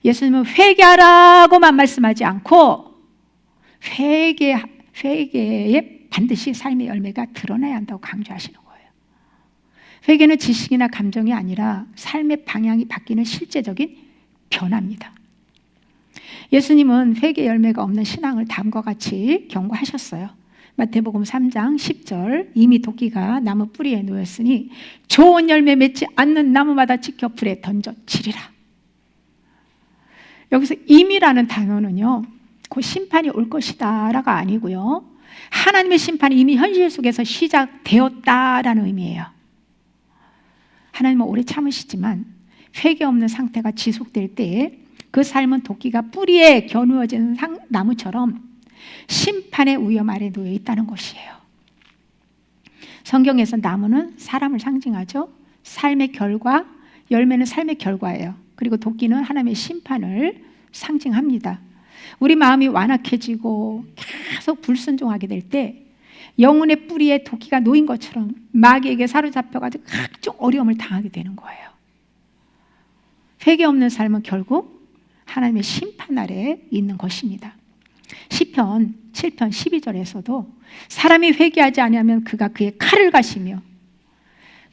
예수님은 회개하라고만 말씀하지 않고 회개에 반드시 삶의 열매가 드러나야 한다고 강조하시는 거예요. 회개는 지식이나 감정이 아니라 삶의 방향이 바뀌는 실제적인 변화입니다. 예수님은 회개 열매가 없는 신앙을 다음과 같이 경고하셨어요. 마태복음 3장 10절, 이미 도끼가 나무 뿌리에 놓였으니 좋은 열매 맺지 않는 나무마다 지켜 불에 던져지리라. 여기서 이미라는 단어는요, 그 심판이 올 것이다 라가 아니고요, 하나님의 심판이 이미 현실 속에서 시작되었다라는 의미예요. 하나님은 오래 참으시지만 회개 없는 상태가 지속될 때에 그 삶은 도끼가 뿌리에 겨누어진 나무처럼 심판의 위험 아래 놓여 있다는 것이에요. 성경에서 나무는 사람을 상징하죠. 삶의 결과, 열매는 삶의 결과예요. 그리고 도끼는 하나님의 심판을 상징합니다. 우리 마음이 완악해지고 계속 불순종하게 될 때 영혼의 뿌리에 도끼가 놓인 것처럼 마귀에게 사로잡혀가지고 각종 어려움을 당하게 되는 거예요. 회개 없는 삶은 결국 하나님의 심판 아래 있는 것입니다. 시편 7편 12절에서도 사람이 회개하지 아니하면 그가 그의 칼을 가시며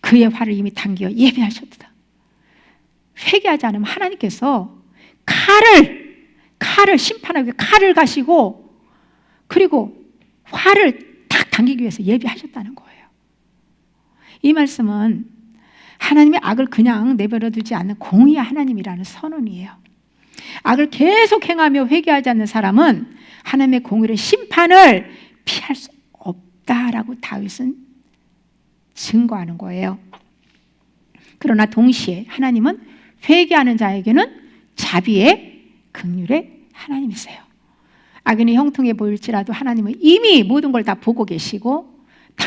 그의 활을 이미 당겨 예비하셨다. 회개하지 않으면 하나님께서 칼을 심판하기 위해 칼을 가시고 그리고 활을 딱 당기기 위해서 예비하셨다는 거예요. 이 말씀은 하나님의 악을 그냥 내버려 두지 않는 공의의 하나님이라는 선언이에요. 악을 계속 행하며 회개하지 않는 사람은 하나님의 공의의 심판을 피할 수 없다라고 다윗은 증거하는 거예요. 그러나 동시에 하나님은 회개하는 자에게는 자비의 긍휼의 하나님이세요. 악인이 형통해 보일지라도 하나님은 이미 모든 걸 다 보고 계시고 다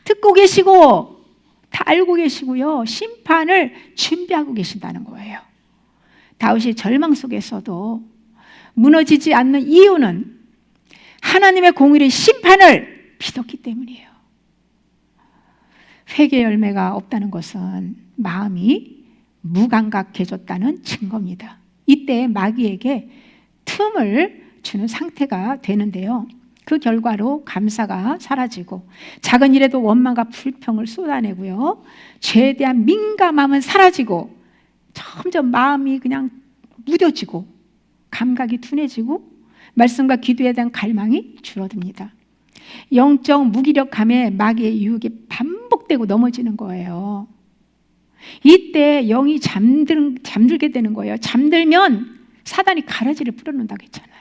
듣고 계시고 다 알고 계시고요, 심판을 준비하고 계신다는 거예요. 다윗이 절망 속에서도 무너지지 않는 이유는 하나님의 공의의 심판을 믿었기 때문이에요. 회개 열매가 없다는 것은 마음이 무감각해졌다는 증거입니다. 이때 마귀에게 틈을 주는 상태가 되는데요, 그 결과로 감사가 사라지고 작은 일에도 원망과 불평을 쏟아내고요, 죄에 대한 민감함은 사라지고 점점 마음이 그냥 무뎌지고 감각이 둔해지고 말씀과 기도에 대한 갈망이 줄어듭니다. 영적 무기력함에 마귀의 유혹이 반복되고 넘어지는 거예요. 이때 영이 잠들게 되는 거예요. 잠들면 사단이 가라지를 뿌려놓는다고 했잖아요.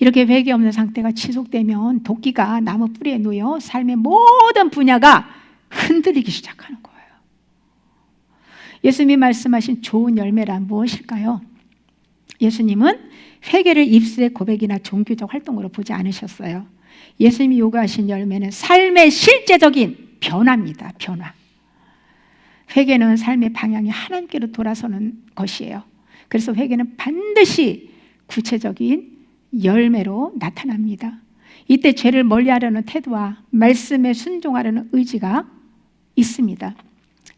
이렇게 회개 없는 상태가 지속되면 도끼가 나무 뿌리에 놓여 삶의 모든 분야가 흔들리기 시작하는 거예요. 예수님이 말씀하신 좋은 열매란 무엇일까요? 예수님은 회개를 입술의 고백이나 종교적 활동으로 보지 않으셨어요. 예수님이 요구하신 열매는 삶의 실제적인 변화입니다. 변화. 회개는 삶의 방향이 하나님께로 돌아서는 것이에요. 그래서 회개는 반드시 구체적인 열매로 나타납니다. 이때 죄를 멀리하려는 태도와 말씀에 순종하려는 의지가 있습니다.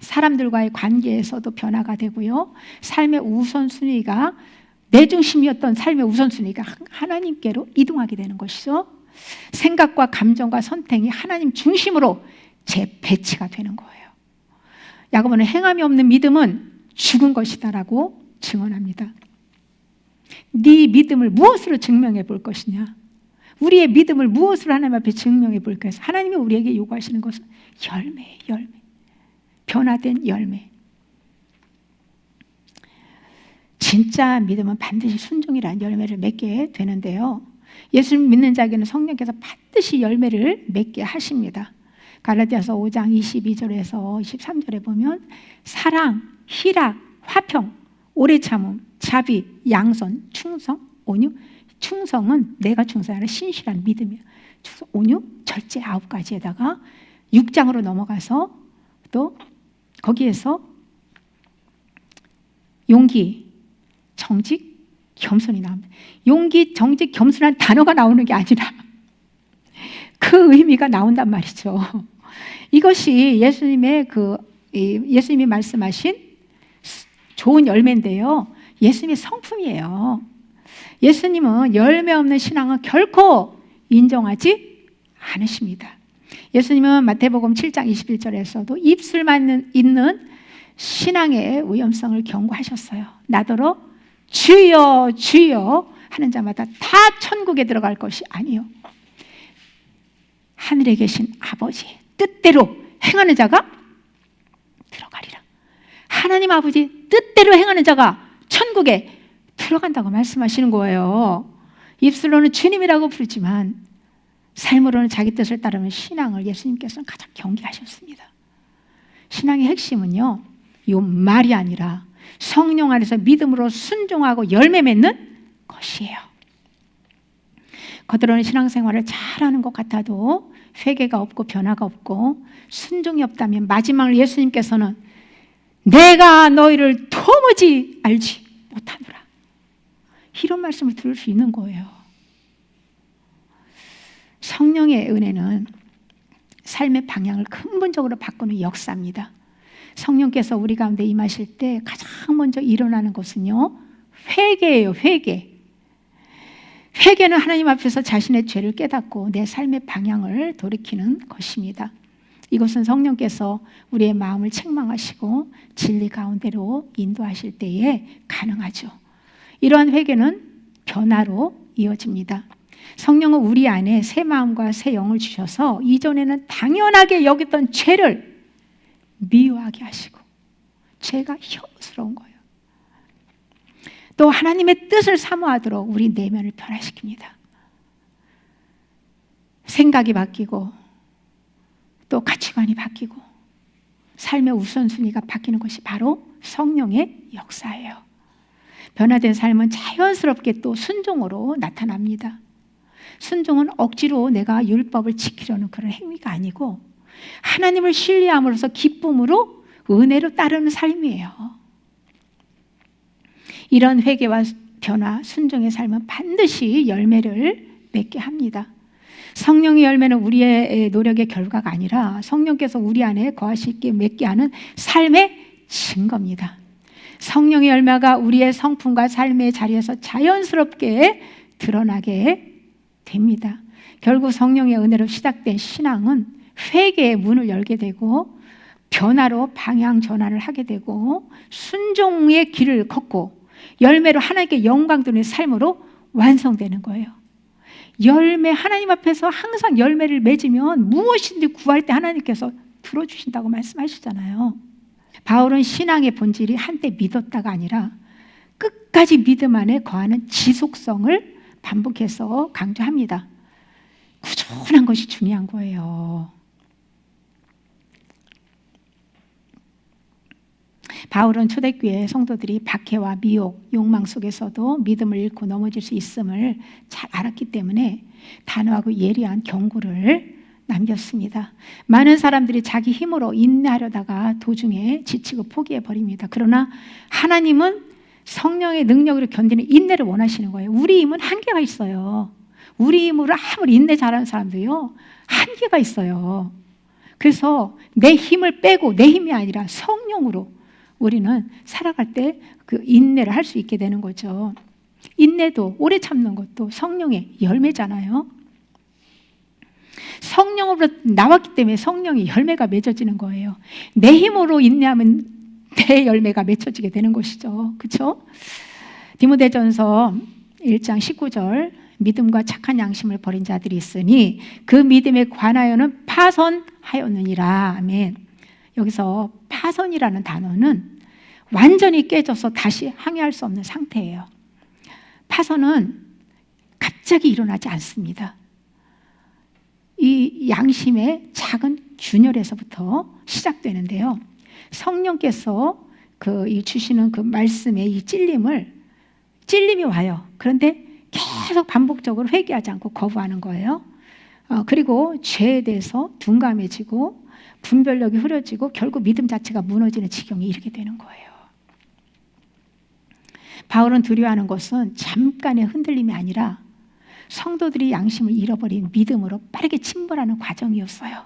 사람들과의 관계에서도 변화가 되고요, 삶의 우선순위가 내 중심이었던 삶의 우선순위가 하나님께로 이동하게 되는 것이죠. 생각과 감정과 선택이 하나님 중심으로 재배치가 되는 거예요. 야고보는 행함이 없는 믿음은 죽은 것이다라고 증언합니다. 네 믿음을 무엇으로 증명해 볼 것이냐? 우리의 믿음을 무엇으로 하나님 앞에 증명해 볼까 해서 하나님이 우리에게 요구하시는 것은 열매예요. 열매. 변화된 열매. 진짜 믿음은 반드시 순종이라는 열매를 맺게 되는데요, 예수님 믿는 자에게는 성령께서 반드시 열매를 맺게 하십니다. 갈라디아서 5장 22절에서 23절에 보면 사랑, 희락, 화평, 오래 참음, 자비, 양선, 충성, 온유. 충성은 내가 충성하는 신실한 믿음이야. 충성, 온유, 절제 9가지에다가 6장으로 넘어가서 또 거기에서 용기, 정직, 겸손이 나옵니다. 용기, 정직, 겸손한 단어가 나오는 게 아니라 그 의미가 나온단 말이죠. 이것이 예수님이 말씀하신 좋은 열매인데요. 예수님의 성품이에요. 예수님은 열매 없는 신앙은 결코 인정하지 않으십니다. 예수님은 마태복음 7장 21절에서도 입술만 있는 신앙의 위험성을 경고하셨어요. 나더러 주여 주여 하는 자마다 다 천국에 들어갈 것이 아니요, 하늘에 계신 아버지 뜻대로 행하는 자가 들어가리라. 하나님 아버지 뜻대로 행하는 자가 천국에 들어간다고 말씀하시는 거예요. 입술로는 주님이라고 부르지만 삶으로는 자기 뜻을 따르는 신앙을 예수님께서는 가장 경계하셨습니다. 신앙의 핵심은요, 이 말이 아니라 성령 안에서 믿음으로 순종하고 열매 맺는 것이에요. 겉으로는 신앙생활을 잘하는 것 같아도 회개가 없고 변화가 없고 순종이 없다면 마지막으로 예수님께서는 내가 너희를 도무지 알지 못하노라, 이런 말씀을 들을 수 있는 거예요. 성령의 은혜는 삶의 방향을 근본적으로 바꾸는 역사입니다. 성령께서 우리 가운데 임하실 때 가장 먼저 일어나는 것은요, 회개예요. 회개는 하나님 앞에서 자신의 죄를 깨닫고 내 삶의 방향을 돌이키는 것입니다. 이것은 성령께서 우리의 마음을 책망하시고 진리 가운데로 인도하실 때에 가능하죠. 이러한 회개는 변화로 이어집니다. 성령은 우리 안에 새 마음과 새 영을 주셔서 이전에는 당연하게 여겼던 죄를 미워하게 하시고 죄가 혐오스러운 거예요. 또 하나님의 뜻을 사모하도록 우리 내면을 변화시킵니다. 생각이 바뀌고 또 가치관이 바뀌고 삶의 우선순위가 바뀌는 것이 바로 성령의 역사예요. 변화된 삶은 자연스럽게 또 순종으로 나타납니다. 순종은 억지로 내가 율법을 지키려는 그런 행위가 아니고 하나님을 신뢰함으로써 기쁨으로 은혜로 따르는 삶이에요. 이런 회개와 변화, 순종의 삶은 반드시 열매를 맺게 합니다. 성령의 열매는 우리의 노력의 결과가 아니라 성령께서 우리 안에 거하시게 맺게 하는 삶의 증거입니다. 성령의 열매가 우리의 성품과 삶의 자리에서 자연스럽게 드러나게 됩니다. 결국 성령의 은혜로 시작된 신앙은 회개의 문을 열게 되고 변화로 방향 전환을 하게 되고 순종의 길을 걷고 열매로 하나님께 영광 돌리는 삶으로 완성되는 거예요. 열매, 하나님 앞에서 항상 열매를 맺으면 무엇이든지 구할 때 하나님께서 들어주신다고 말씀하시잖아요. 바울은 신앙의 본질이 한때 믿었다가 아니라 끝까지 믿음 안에 거하는 지속성을 반복해서 강조합니다. 꾸준한 것이 중요한 거예요. 바울은 초대교회 성도들이 박해와 미혹, 욕망 속에서도 믿음을 잃고 넘어질 수 있음을 잘 알았기 때문에 단호하고 예리한 경고를 남겼습니다. 많은 사람들이 자기 힘으로 인내하려다가 도중에 지치고 포기해버립니다. 그러나 하나님은 성령의 능력으로 견디는 인내를 원하시는 거예요. 우리 힘은 한계가 있어요. 우리 힘으로 아무리 인내 잘하는 사람도요, 한계가 있어요. 그래서 내 힘을 빼고 내 힘이 아니라 성령으로 우리는 살아갈 때 그 인내를 할 수 있게 되는 거죠. 인내도, 오래 참는 것도 성령의 열매잖아요. 성령으로 나왔기 때문에 성령의 열매가 맺어지는 거예요. 내 힘으로 인내하면 내 열매가 맺혀지게 되는 것이죠. 그렇죠? 디모데전서 1장 19절, 믿음과 착한 양심을 버린 자들이 있으니 그 믿음에 관하여는 파선하였느니라. 아멘. 여기서 파선이라는 단어는 완전히 깨져서 다시 항해할 수 없는 상태예요. 파선은 갑자기 일어나지 않습니다. 이 양심의 작은 균열에서부터 시작되는데요. 성령께서 주시는 그 말씀의 이 찔림이 와요. 그런데 계속 반복적으로 회개하지 않고 거부하는 거예요. 그리고 죄에 대해서 둔감해지고 분별력이 흐려지고 결국 믿음 자체가 무너지는 지경에 이르게 되는 거예요. 바울은 두려워하는 것은 잠깐의 흔들림이 아니라 성도들이 양심을 잃어버린 믿음으로 빠르게 침몰하는 과정이었어요.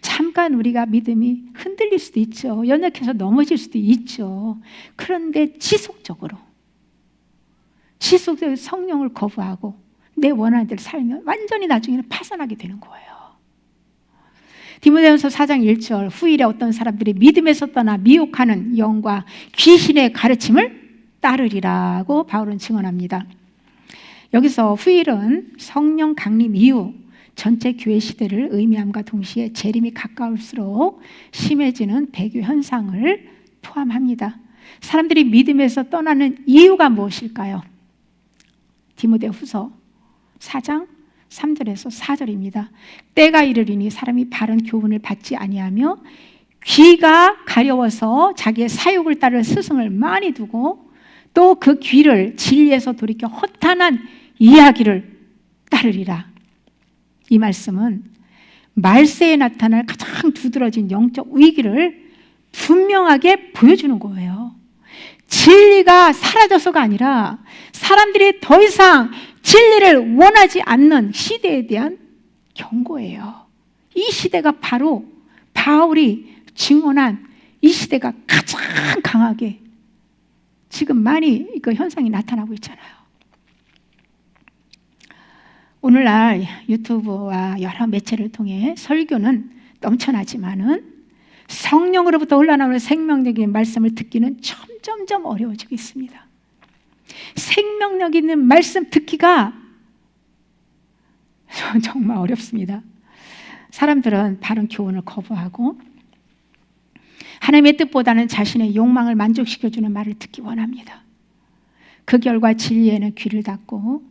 잠깐 우리가 믿음이 흔들릴 수도 있죠. 연약해서 넘어질 수도 있죠. 그런데 지속적으로 성령을 거부하고 내 원하는 대로 살면 완전히 나중에는 파산하게 되는 거예요. 디모데전서 4장 1절 후일에 어떤 사람들이 믿음에서 떠나 미혹하는 영과 귀신의 가르침을 따르리라고 바울은 증언합니다. 여기서 후일은 성령 강림 이후 전체 교회 시대를 의미함과 동시에 재림이 가까울수록 심해지는 배교 현상을 포함합니다. 사람들이 믿음에서 떠나는 이유가 무엇일까요? 디모데후서 4장 3절에서 4절입니다. 때가 이르리니 사람이 바른 교훈을 받지 아니하며 귀가 가려워서 자기의 사욕을 따를 스승을 많이 두고 또 그 귀를 진리에서 돌이켜 허탄한 이야기를 따르리라. 이 말씀은 말세에 나타날 가장 두드러진 영적 위기를 분명하게 보여주는 거예요. 진리가 사라져서가 아니라 사람들이 더 이상 진리를 원하지 않는 시대에 대한 경고예요. 이 시대가 바로 바울이 증언한 이 시대가 가장 강하게 지금 많이 그 현상이 나타나고 있잖아요. 오늘날 유튜브와 여러 매체를 통해 설교는 넘쳐나지만은 성령으로부터 흘러나오는 생명력의 말씀을 듣기는 점점 어려워지고 있습니다. 생명력 있는 말씀 듣기가 정말 어렵습니다. 사람들은 바른 교훈을 거부하고 하나님의 뜻보다는 자신의 욕망을 만족시켜주는 말을 듣기 원합니다. 그 결과 진리에는 귀를 닫고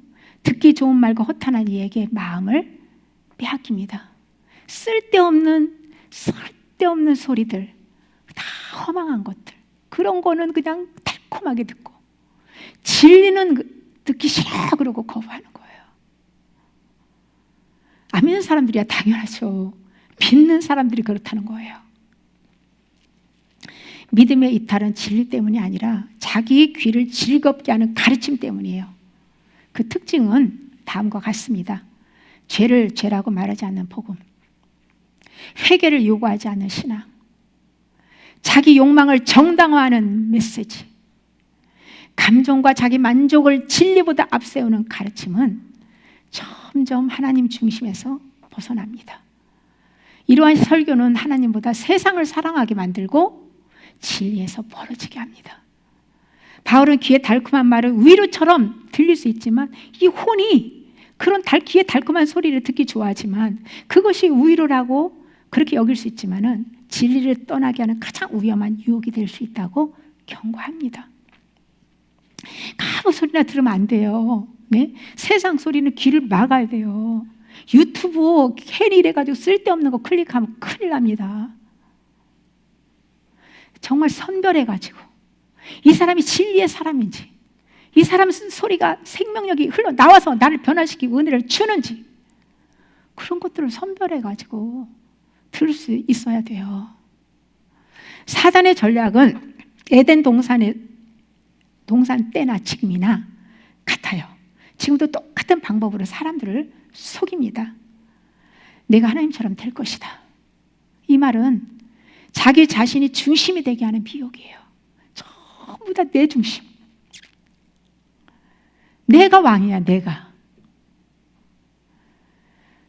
듣기 좋은 말과 허탄한 이에게 마음을 빼앗깁니다. 쓸데없는 소리들, 다 허망한 것들, 그런 거는 그냥 달콤하게 듣고 진리는 듣기 싫어 그러고 거부하는 거예요. 안 믿는 사람들이야 당연하죠. 믿는 사람들이 그렇다는 거예요. 믿음의 이탈은 진리 때문이 아니라 자기 귀를 즐겁게 하는 가르침 때문이에요. 그 특징은 다음과 같습니다. 죄를 죄라고 말하지 않는 복음, 회개를 요구하지 않는 신앙, 자기 욕망을 정당화하는 메시지, 감정과 자기 만족을 진리보다 앞세우는 가르침은 점점 하나님 중심에서 벗어납니다. 이러한 설교는 하나님보다 세상을 사랑하게 만들고 진리에서 멀어지게 합니다. 바울은 귀에 달콤한 말을 위로처럼 들릴 수 있지만 이 혼이 그런 귀에 달콤한 소리를 듣기 좋아하지만 그것이 위로라고 그렇게 여길 수 있지만은 진리를 떠나게 하는 가장 위험한 유혹이 될 수 있다고 경고합니다. 아무 소리나 들으면 안 돼요. 네? 세상 소리는 귀를 막아야 돼요. 유튜브 괜히 이래가지고 쓸데없는 거 클릭하면 큰일 납니다. 정말 선별해가지고 이 사람이 진리의 사람인지, 이 사람 소리가 생명력이 흘러나와서 나를 변화시키고 은혜를 주는지, 그런 것들을 선별해가지고 들을 수 있어야 돼요. 사단의 전략은 에덴 동산 때나 지금이나 같아요. 지금도 똑같은 방법으로 사람들을 속입니다. 내가 하나님처럼 될 것이다. 이 말은 자기 자신이 중심이 되게 하는 미혹이에요. 전부 다 내 중심. 내가 왕이야, 내가.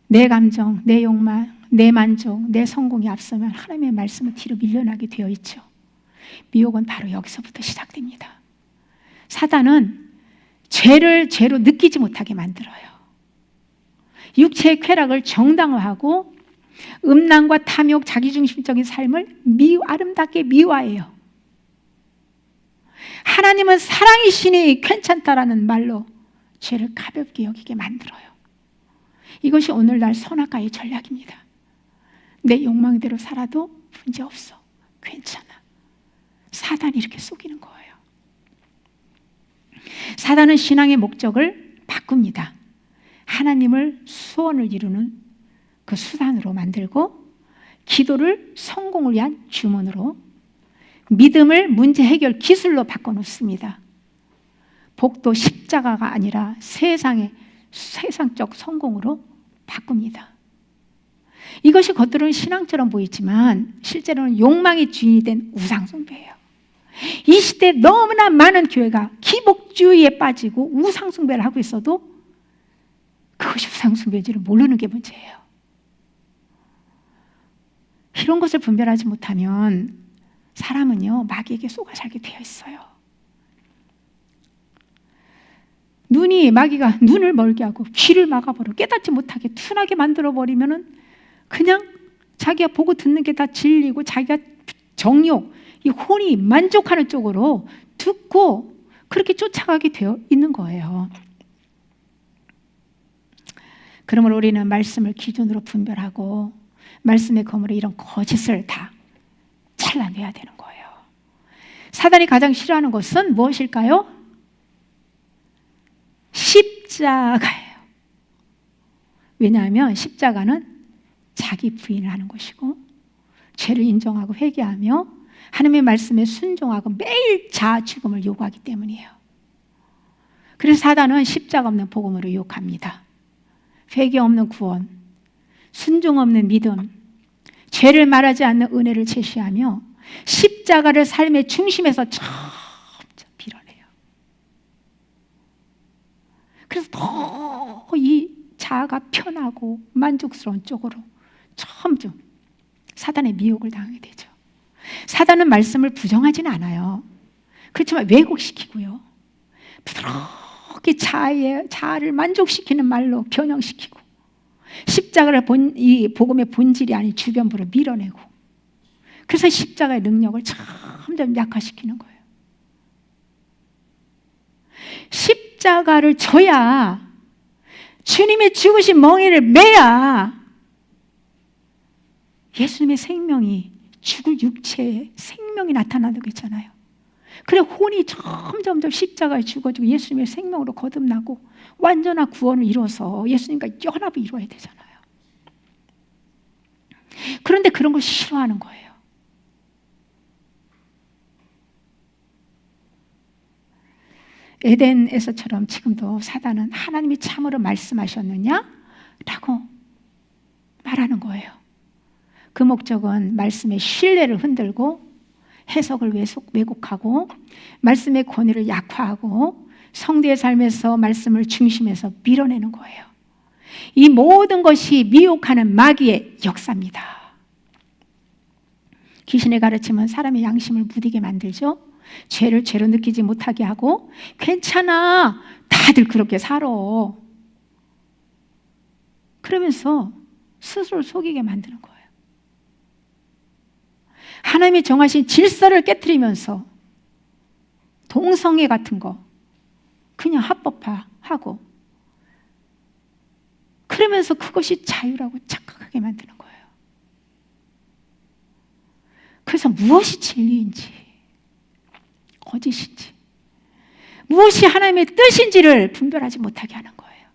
내 감정, 내 욕망, 내 만족, 내 성공이 앞서면 하나님의 말씀은 뒤로 밀려나게 되어 있죠. 미혹은 바로 여기서부터 시작됩니다. 사단은 죄를 죄로 느끼지 못하게 만들어요. 육체의 쾌락을 정당화하고 음란과 탐욕, 자기중심적인 삶을 아름답게 미화해요. 하나님은 사랑이시니 괜찮다라는 말로 죄를 가볍게 여기게 만들어요. 이것이 오늘날 선악과의 전략입니다. 내 욕망대로 살아도 문제없어. 괜찮아. 사단이 이렇게 속이는 거예요. 사단은 신앙의 목적을 바꿉니다. 하나님을 소원을 이루는 그 수단으로 만들고 기도를 성공을 위한 주문으로, 믿음을 문제 해결 기술로 바꿔놓습니다. 복도 십자가가 아니라 세상적 성공으로 바꿉니다. 이것이 겉으로는 신앙처럼 보이지만 실제로는 욕망의 주인이 된 우상숭배예요. 이 시대에 너무나 많은 교회가 기복주의에 빠지고 우상숭배를 하고 있어도 그것이 우상숭배인지를 모르는 게 문제예요. 이런 것을 분별하지 못하면 사람은요, 마귀에게 속아 살게 되어 있어요. 마귀가 눈을 멀게 하고 귀를 막아버려 깨닫지 못하게 둔하게 만들어버리면은 그냥 자기가 보고 듣는 게 다 진리고 자기가 정욕, 이 혼이 만족하는 쪽으로 듣고 그렇게 쫓아가게 되어 있는 거예요. 그러므로 우리는 말씀을 기준으로 분별하고 말씀의 거물에 이런 거짓을 다 잘라내야 되는 거예요. 사단이 가장 싫어하는 것은 무엇일까요? 십자가예요. 왜냐하면 십자가는 자기 부인을 하는 것이고 죄를 인정하고 회개하며 하나님의 말씀에 순종하고 매일 자아 죽음을 요구하기 때문이에요. 그래서 사단은 십자가 없는 복음으로 유혹합니다. 회개 없는 구원, 순종 없는 믿음, 죄를 말하지 않는 은혜를 제시하며 십자가를 삶의 중심에서 점점 밀어내요. 그래서 더 이 자아가 편하고 만족스러운 쪽으로 점점 사단의 미혹을 당하게 되죠. 사단은 말씀을 부정하지는 않아요. 그렇지만 왜곡시키고요. 부드럽게 자아를 만족시키는 말로 변형시키고 십자가를 이 복음의 본질이 아닌 주변부로 밀어내고 그래서 십자가의 능력을 점점 약화시키는 거예요. 십자가를 져야 주님의 죽으신 멍에를 매야 예수님의 생명이 죽을 육체에 생명이 나타나는 거 있잖아요. 그래 혼이 점점 십자가에 죽어지고 예수님의 생명으로 거듭나고 완전한 구원을 이뤄서 예수님과 연합을 이루어야 되잖아요. 그런데 그런 걸 싫어하는 거예요. 에덴에서처럼 지금도 사단은 하나님이 참으로 말씀하셨느냐? 라고 말하는 거예요. 그 목적은 말씀의 신뢰를 흔들고 해석을 왜곡하고 말씀의 권위를 약화하고 성도의 삶에서 말씀을 중심에서 밀어내는 거예요. 이 모든 것이 미혹하는 마귀의 역사입니다. 귀신의 가르침은 사람의 양심을 무디게 만들죠. 죄를 죄로 느끼지 못하게 하고 괜찮아, 다들 그렇게 살아. 그러면서 스스로를 속이게 만드는 거예요. 하나님이 정하신 질서를 깨트리면서 동성애 같은 거 그냥 합법화하고 그러면서 그것이 자유라고 착각하게 만드는 거예요. 그래서 무엇이 진리인지 거짓인지 무엇이 하나님의 뜻인지를 분별하지 못하게 하는 거예요.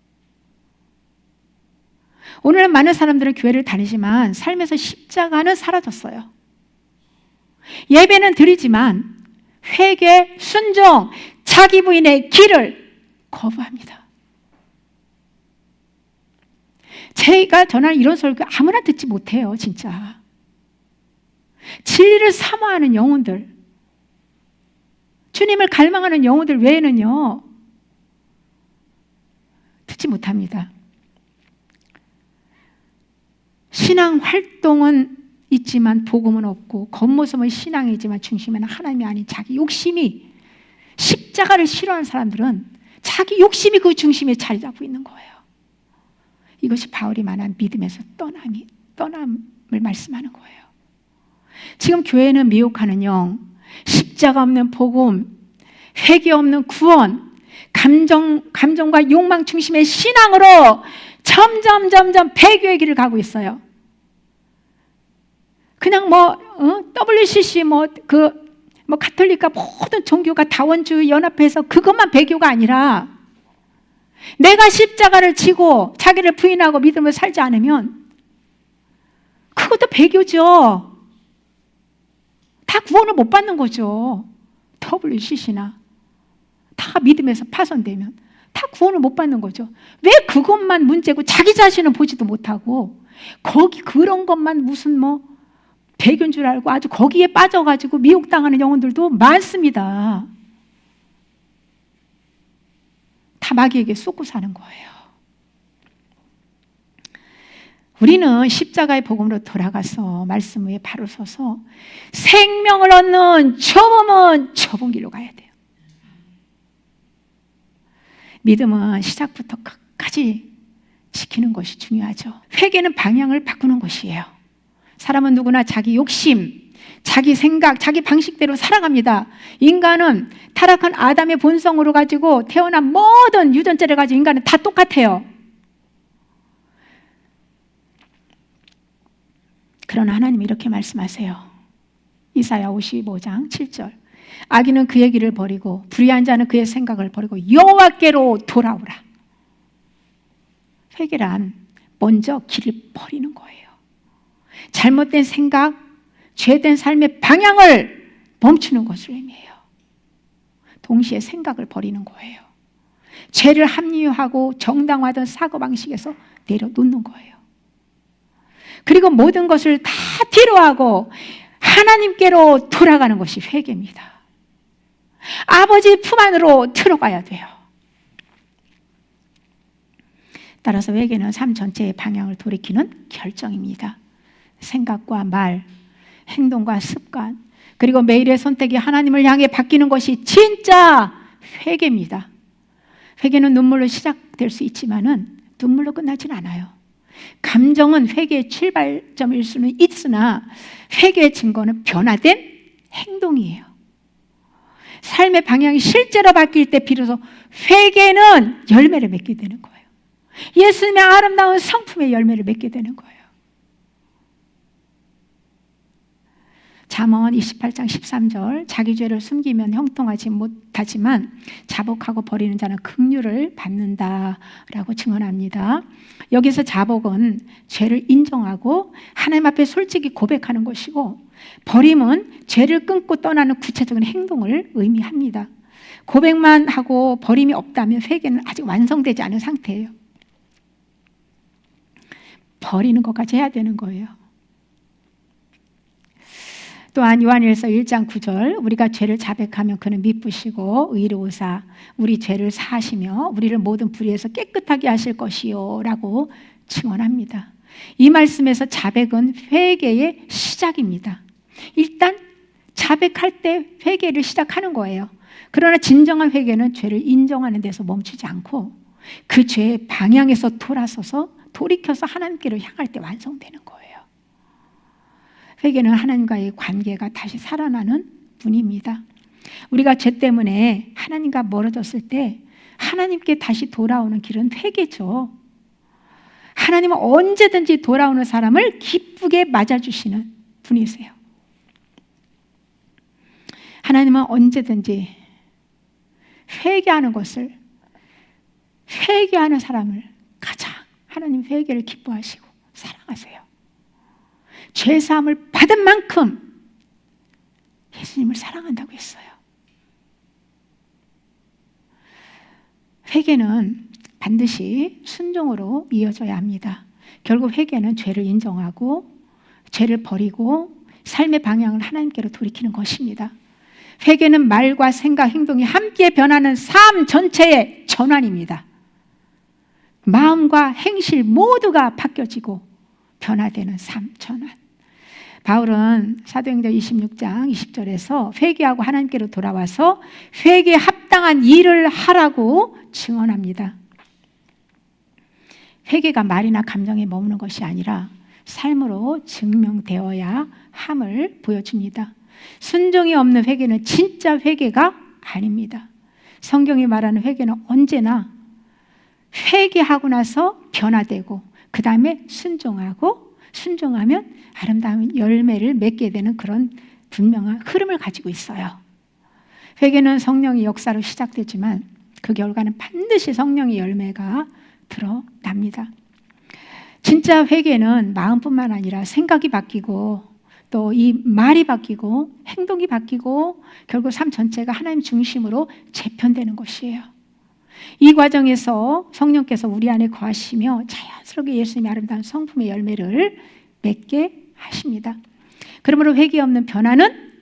오늘은 많은 사람들은 교회를 다니지만 삶에서 십자가는 사라졌어요. 예배는 드리지만 회개, 순종, 자기 부인의 길을 거부합니다. 제가 전하는 이런 설교 아무나 듣지 못해요, 진짜. 진리를 사모하는 영혼들, 주님을 갈망하는 영혼들 외에는요, 듣지 못합니다. 신앙 활동은 있지만 복음은 없고 겉모습은 신앙이지만 중심에는 하나님이 아닌 자기 욕심이 십자가를 싫어하는 사람들은 자기 욕심이 그 중심에 자리 잡고 있는 거예요. 이것이 바울이 말한 믿음에서 떠남을 말씀하는 거예요. 지금 교회는 미혹하는 영, 십자가 없는 복음, 회개 없는 구원, 감정과 욕망 중심의 신앙으로 점점 배교의 길을 가고 있어요. 그냥 WCC 가톨릭과 모든 종교가 다원주의 연합해서 그것만 배교가 아니라 내가 십자가를 지고 자기를 부인하고 믿음을 살지 않으면 그것도 배교죠. 다 구원을 못 받는 거죠. WCC나 다 믿음에서 파손되면 다 구원을 못 받는 거죠. 왜 그것만 문제고 자기 자신은 보지도 못하고 거기 그런 것만 무슨 배교인 줄 알고 아주 거기에 빠져가지고 미혹당하는 영혼들도 많습니다. 다 마귀에게 쏟고 사는 거예요. 우리는 십자가의 복음으로 돌아가서 말씀 위에 바로 서서 생명을 얻는 좁은 길로 가야 돼요. 믿음은 시작부터 끝까지 지키는 것이 중요하죠. 회개는 방향을 바꾸는 것이에요. 사람은 누구나 자기 욕심, 자기 생각, 자기 방식대로 살아갑니다. 인간은 타락한 아담의 본성으로 가지고 태어난 모든 유전자를 가지고 인간은 다 똑같아요. 그러나 하나님이 이렇게 말씀하세요. 이사야 55장 7절. 악인은 그의 길을 버리고 불의한 자는 그의 생각을 버리고 여호와께로 돌아오라. 회개란 먼저 길을 버리는 거예요. 잘못된 생각, 죄된 삶의 방향을 멈추는 것을 의미해요. 동시에 생각을 버리는 거예요. 죄를 합리화하고 정당화된 사고방식에서 내려놓는 거예요. 그리고 모든 것을 다 뒤로하고 하나님께로 돌아가는 것이 회개입니다. 아버지 품 안으로 들어가야 돼요. 따라서 회개는 삶 전체의 방향을 돌이키는 결정입니다. 생각과 말, 행동과 습관, 그리고 매일의 선택이 하나님을 향해 바뀌는 것이 진짜 회개입니다. 회개는 눈물로 시작될 수 있지만은 눈물로 끝나진 않아요. 감정은 회개의 출발점일 수는 있으나 회개의 증거는 변화된 행동이에요. 삶의 방향이 실제로 바뀔 때 비로소 회개는 열매를 맺게 되는 거예요. 예수님의 아름다운 성품의 열매를 맺게 되는 거예요. 잠언 28장 13절. 자기 죄를 숨기면 형통하지 못하지만 자복하고 버리는 자는 긍휼을 받는다라고 증언합니다. 여기서 자복은 죄를 인정하고 하나님 앞에 솔직히 고백하는 것이고, 버림은 죄를 끊고 떠나는 구체적인 행동을 의미합니다. 고백만 하고 버림이 없다면 회개는 아직 완성되지 않은 상태예요. 버리는 것까지 해야 되는 거예요. 또한 요한일서 1장 9절. 우리가 죄를 자백하면 그는 미쁘시고 의로우사 우리 죄를 사하시며 우리를 모든 불의에서 깨끗하게 하실 것이요 라고 증언합니다. 이 말씀에서 자백은 회개의 시작입니다. 일단 자백할 때 회개를 시작하는 거예요. 그러나 진정한 회개는 죄를 인정하는 데서 멈추지 않고 그 죄의 방향에서 돌이켜서 하나님께로 향할 때 완성되는 거예요. 회개는 하나님과의 관계가 다시 살아나는 분입니다. 우리가 죄 때문에 하나님과 멀어졌을 때 하나님께 다시 돌아오는 길은 회개죠. 하나님은 언제든지 돌아오는 사람을 기쁘게 맞아주시는 분이세요. 하나님은 언제든지 회개하는 사람을 가장 하나님 회개를 기뻐하시고 사랑하세요. 죄사함을 받은 만큼 예수님을 사랑한다고 했어요. 회개는 반드시 순종으로 이어져야 합니다. 결국 회개는 죄를 인정하고 죄를 버리고 삶의 방향을 하나님께로 돌이키는 것입니다. 회개는 말과 생각, 행동이 함께 변하는 삶 전체의 전환입니다. 마음과 행실 모두가 바뀌어지고 변화되는 삶 전환. 바울은 사도행전 26장 20절에서 회개하고 하나님께로 돌아와서 회개에 합당한 일을 하라고 증언합니다. 회개가 말이나 감정에 머무는 것이 아니라 삶으로 증명되어야 함을 보여줍니다. 순종이 없는 회개는 진짜 회개가 아닙니다. 성경이 말하는 회개는 언제나 회개하고 나서 변화되고 그 다음에 순종하면 아름다운 열매를 맺게 되는 그런 분명한 흐름을 가지고 있어요. 회개는 성령의 역사로 시작되지만 그 결과는 반드시 성령의 열매가 드러납니다. 진짜 회개는 마음뿐만 아니라 생각이 바뀌고 또 이 말이 바뀌고 행동이 바뀌고 결국 삶 전체가 하나님 중심으로 재편되는 것이에요. 이 과정에서 성령께서 우리 안에 거하시며 자연스럽게 예수님의 아름다운 성품의 열매를 맺게 하십니다. 그러므로 회개 없는 변화는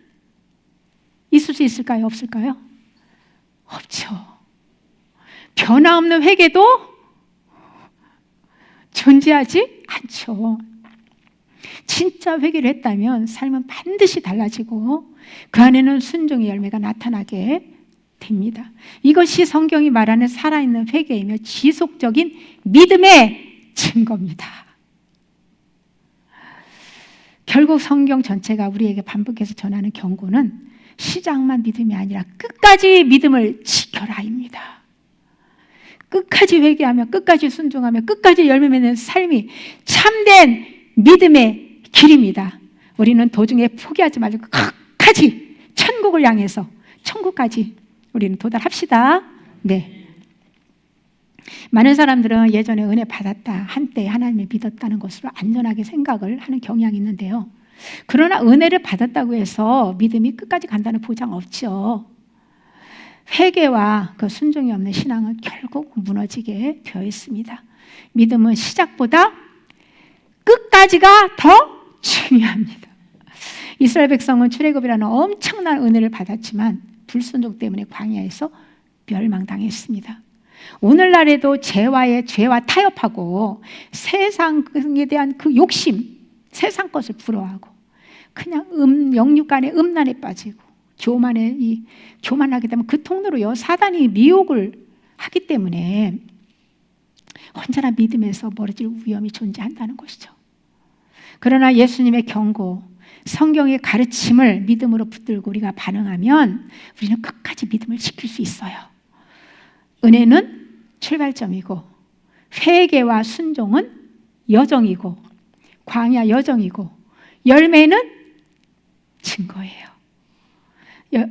있을 수 있을까요? 없을까요? 없죠. 변화 없는 회개도 존재하지 않죠. 진짜 회개를 했다면 삶은 반드시 달라지고 그 안에는 순종의 열매가 나타나게 됩니다. 이것이 성경이 말하는 살아있는 회개이며 지속적인 믿음의 증거입니다. 결국 성경 전체가 우리에게 반복해서 전하는 경고는 시작만 믿음이 아니라 끝까지 믿음을 지켜라입니다. 끝까지 회개하며 끝까지 순종하며 끝까지 열매 맺는 삶이 참된 믿음의 길입니다. 우리는 도중에 포기하지 말고 끝까지 천국을 향해서 천국까지 우리는 도달합시다. 네. 많은 사람들은 예전에 은혜 받았다, 한때 하나님을 믿었다는 것으로 안전하게 생각을 하는 경향이 있는데요. 그러나 은혜를 받았다고 해서 믿음이 끝까지 간다는 보장 없죠. 회개와 그 순종이 없는 신앙은 결국 무너지게 되어 있습니다. 믿음은 시작보다 끝까지가 더 중요합니다. 이스라엘 백성은 출애굽이라는 엄청난 은혜를 받았지만 불순종 때문에 광야에서 멸망당했습니다. 오늘날에도 죄와 타협하고 세상에 대한 그 욕심, 세상 것을 부러워하고 그냥 영육간의 음란에 빠지고 교만하게 되면 그 통로로요 사단이 미혹을 하기 때문에 언제나 믿음에서 멀어질 위험이 존재한다는 것이죠. 그러나 예수님의 경고, 성경의 가르침을 믿음으로 붙들고 우리가 반응하면 우리는 끝까지 믿음을 지킬 수 있어요. 은혜는 출발점이고 회개와 순종은 여정이고 광야 여정이고 열매는 증거예요.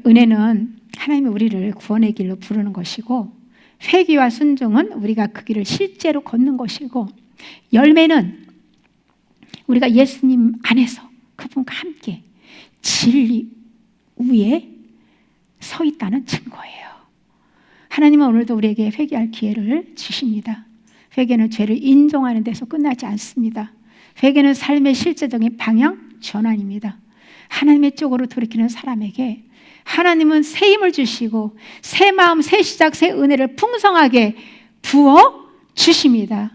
은혜는 하나님이 우리를 구원의 길로 부르는 것이고 회개와 순종은 우리가 그 길을 실제로 걷는 것이고 열매는 우리가 예수님 안에서 그분과 함께 진리 위에 서 있다는 증거예요. 하나님은 오늘도 우리에게 회개할 기회를 주십니다. 회개는 죄를 인정하는 데서 끝나지 않습니다. 회개는 삶의 실제적인 방향 전환입니다. 하나님의 쪽으로 돌이키는 사람에게 하나님은 새 힘을 주시고 새 마음, 새 시작, 새 은혜를 풍성하게 부어 주십니다.